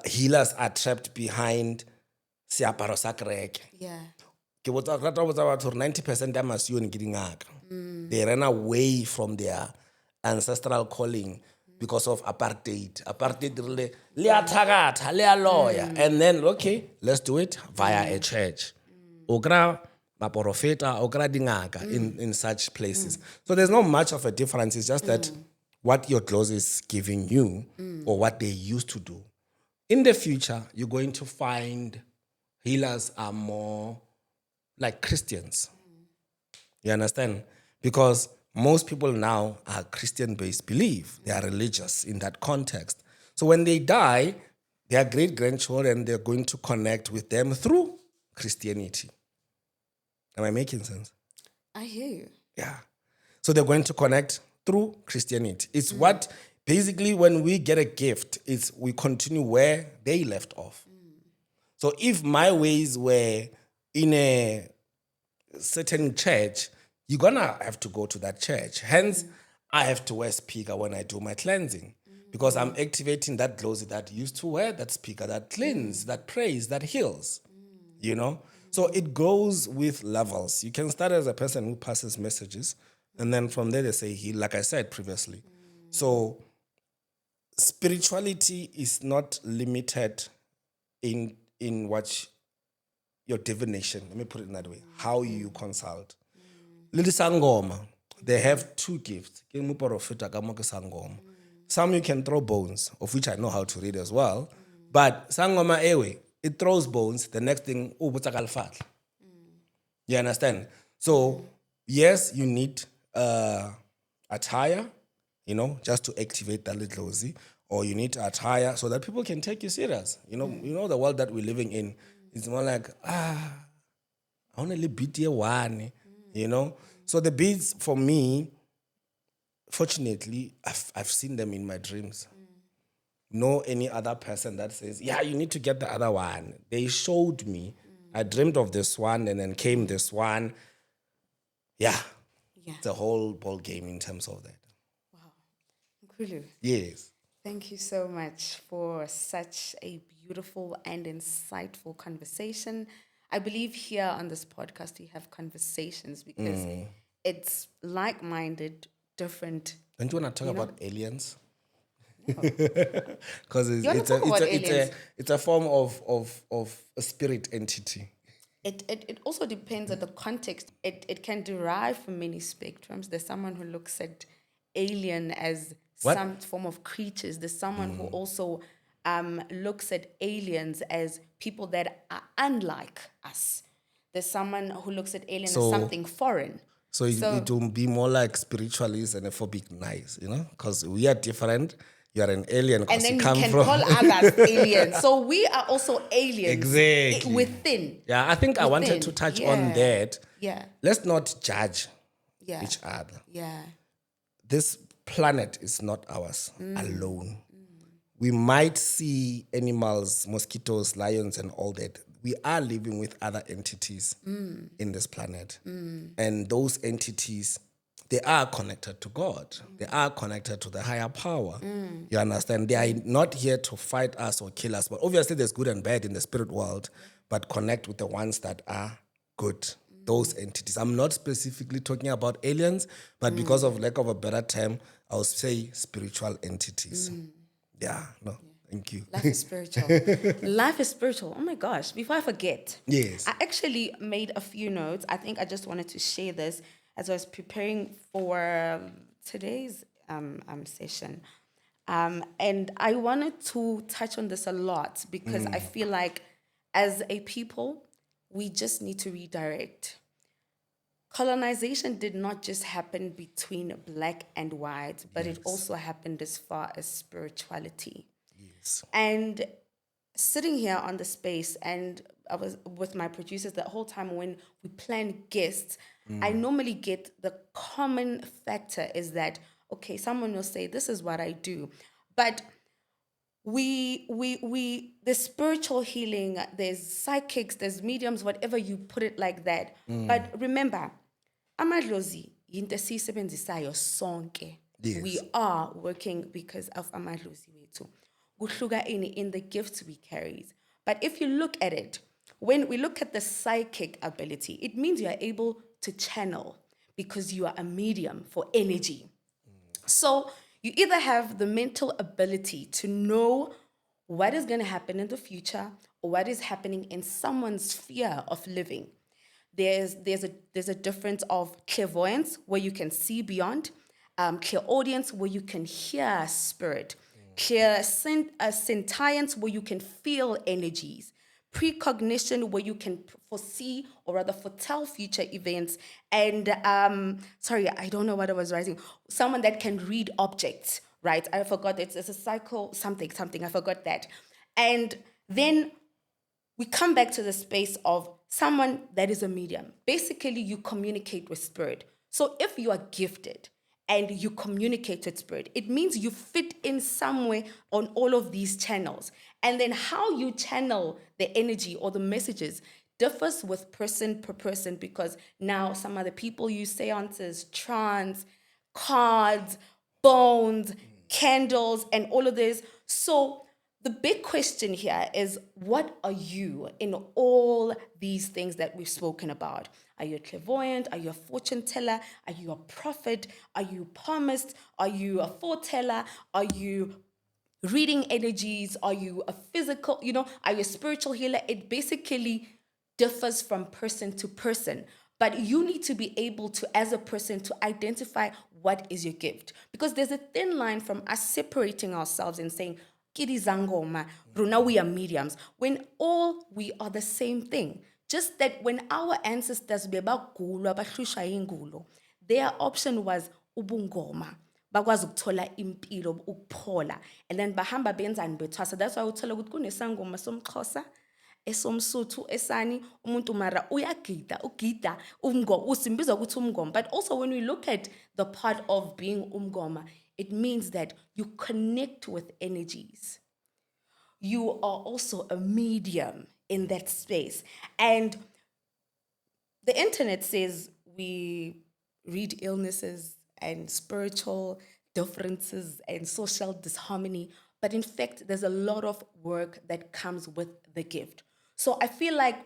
healers are trapped behind siaparo sa kereke. Yeah. 90% they ran away from their ancestral calling because of apartheid. Apartheid, lawyer. And then, okay, let's do it via a church. Okra maporofeta, okra dingaka in such places. So there's not much of a difference. It's just that what your clothes is giving you or what they used to do. In the future, you're going to find healers are more like Christians. You understand? Because most people now are Christian-based belief. They are religious in that context. So when they die, their great-grandchildren, they're going to connect with them through Christianity. Am I making sense? I hear you. Yeah. So they're going to connect through Christianity. It's what, basically, when we get a gift, it's we continue where they left off. So if my ways were in a certain church, you're going to have to go to that church. Hence, I have to wear speaker when I do my cleansing, because I'm activating that glory that used to wear that speaker, that cleans, that prays, that heals, you know? So it goes with levels. You can start as a person who passes messages, and then from there they say heal, like I said previously. So spirituality is not limited in what your divination, let me put it in that way, how you consult. Little Sangoma, they have 2 gifts. Some you can throw bones, of which I know how to read as well. But Sangoma Ewe, it throws bones. The next thing, you understand? So, yes, you need attire, you know, just to activate that little Ozi. Or you need attire so that people can take you serious. You know the world that we're living in, it's more like, I only beat you one, you know? So the beads, for me, fortunately, I've seen them in my dreams. No any other person that says, yeah, you need to get the other one. They showed me. I dreamed of this one, and then came this one. Yeah. It's a whole ball game in terms of that. Wow. Nkulu. Yes. Thank you so much for such a beautiful and insightful conversation. I believe here on this podcast we have conversations because it's like-minded different. Don't you want to talk about aliens? No. Because You wanna talk about aliens? it's a form of a spirit entity. It also depends on the context. It can derive from many spectrums. There's someone who looks at alien as What? some form of creatures. There's someone who also looks at aliens as people that are unlike us. There's someone who looks at alien as So- something foreign. So it will be more like spiritualists and phobic nice, because we are different. You are an alien And because then you you come can from. call others aliens. So we are also aliens Exactly. within. Yeah, I think I wanted to touch on that. Yeah. Let's not judge Yeah. each other. Yeah. This planet is not ours alone. We might see animals, mosquitoes, lions, and all that. We are living with other entities in this planet. And those entities, they are connected to God. They are connected to the higher power. You understand? They are not here to fight us or kill us. But obviously, there's good and bad in the spirit world, but connect with the ones that are good. Those entities. I'm not specifically talking about aliens, but because of lack of a better term, I would say spiritual entities. Yeah, no, thank you. Life is spiritual. Life is spiritual. Oh my gosh. Before I forget. Yes. I actually made a few notes. I think I just wanted to share this as I was preparing for today's session. And I wanted to touch on this a lot because I feel like as a people, we just need to redirect. Colonization did not just happen between black and white, but it also happened as far as spirituality. Yes. And sitting here on the space, and I was with my producers the whole time when we plan guests, I normally get the common factor is that, okay, someone will say, this is what I do. But the spiritual healing, there's psychics, there's mediums, whatever you put it like that. But remember, amadlozi yinto esiyisebenzisayo sonke. Yes. We are working because of amadlozi wethu. Kuhluka ini in the gifts we carry. But if you look at it, when we look at the psychic ability, it means you are able to channel because you are a medium for energy. So you either have the mental ability to know what is going to happen in the future or what is happening in someone's sphere of living. There's a difference of clairvoyance where you can see beyond, clairaudience where you can hear spirit, clairsentience where you can feel energies, precognition where you can foresee or rather foretell future events, and sorry, I don't know what I was writing. Someone that can read objects, right? I forgot it's a cycle something. I forgot that, and then we come back to the space of someone that is a medium. Basically, you communicate with spirit. So if you are gifted and you communicate with spirit, it means you fit in somewhere on all of these channels. And then how you channel the energy or the messages differs with person per person, because now some other people use seances, trance, cards, bones, candles, and all of this. So the big question here is, what are you in all these things that we've spoken about? Are you a clairvoyant? Are you a fortune teller? Are you a prophet? Are you palmist? Are you a foreteller? Are you reading energies? Are you a physical, are you a spiritual healer? It basically differs from person to person. But you need to be able to, as a person, to identify what is your gift. Because there's a thin line from us separating ourselves and saying, Kiri Zangoma, Bruna, we are mediums, when all we are the same thing. Just that when our ancestors their option was ubungoma. Bakwazi ukuthola impilo ukuphola, and then bahamba benzani bethwasa. That's why uthola ukuthi kunesangoma somXhosa, esomSuthu, esani, umuntu mara uyagida, ugida umngoma, usimbiza ukuthi umngoma. But also when we look at the part of being umngoma, it means that you connect with energies. You are also a medium in that space. And the internet says we read illnesses and spiritual differences and social disharmony. But in fact, there's a lot of work that comes with the gift. So I feel like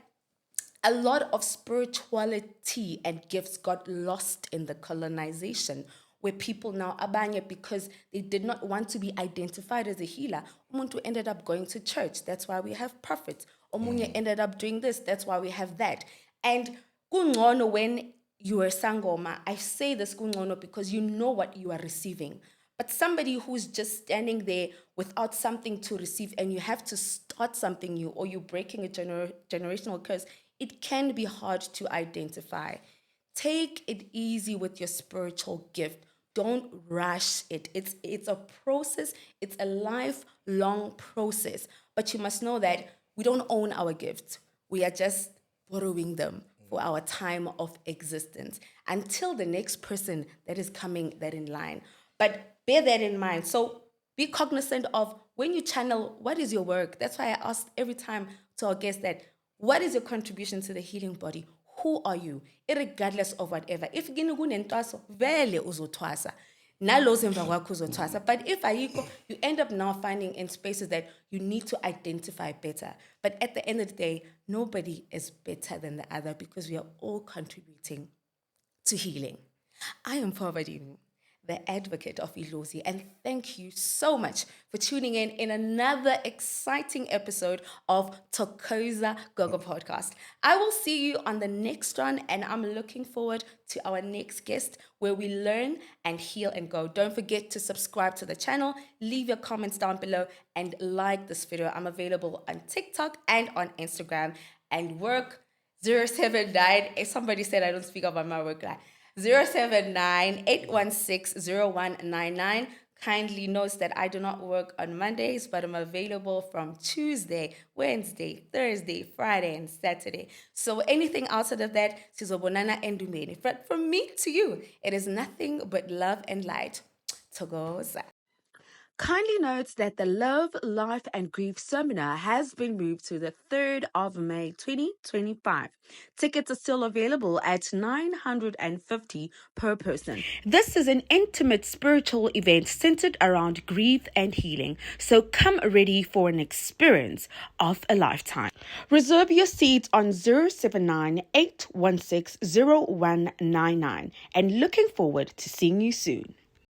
a lot of spirituality and gifts got lost in the colonization, where people now abanye because they did not want to be identified as a healer. Umuntu ended up going to church. That's why we have prophets. Omunye ended up doing this. That's why we have that. And kungcono when you are sangoma, I say this kungcono because you know what you are receiving. But somebody who's just standing there without something to receive and you have to start something new or you're breaking a generational curse, it can be hard to identify. Take it easy with your spiritual gift. Don't rush it. It's a process. It's a lifelong process. But you must know that we don't own our gifts. We are just borrowing them for our time of existence until the next person that is coming that in line. But bear that in mind. So be cognizant of when you channel, what is your work? That's why I ask every time to our guests that, what is your contribution to the healing body? Who are you? Irregardless of whatever. If gunentwaso, vele uzotwasa. Nalozo emva kwakho uzotwasa. But if ayikho, you end up now finding in spaces that you need to identify better. But at the end of the day, nobody is better than the other because we are all contributing to healing. I am Thokozani, the advocate of Idlozi, and thank you so much for tuning in another exciting episode of Thokozani podcast. I will see you on the next one, and I'm looking forward to our next guest where we learn and heal and go. Don't forget to subscribe to the channel, leave your comments down below, and like this video. I'm available on TikTok and on Instagram, and work 079. Somebody said I don't speak about my work line. 079-816-0199. Kindly note that I do not work on Mondays, but I'm available from Tuesday, Wednesday, Thursday, Friday, and Saturday. So anything outside of that, sizobonana and dumeni. But from me to you, it is nothing but love and light. Thokozani. Kindly note that the Love, Life and Grief seminar has been moved to the 3rd of May 2025. Tickets are still available at 950 per person. This is an intimate spiritual event centered around grief and healing, so come ready for an experience of a lifetime. Reserve your seats on 079-816-0199 and looking forward to seeing you soon.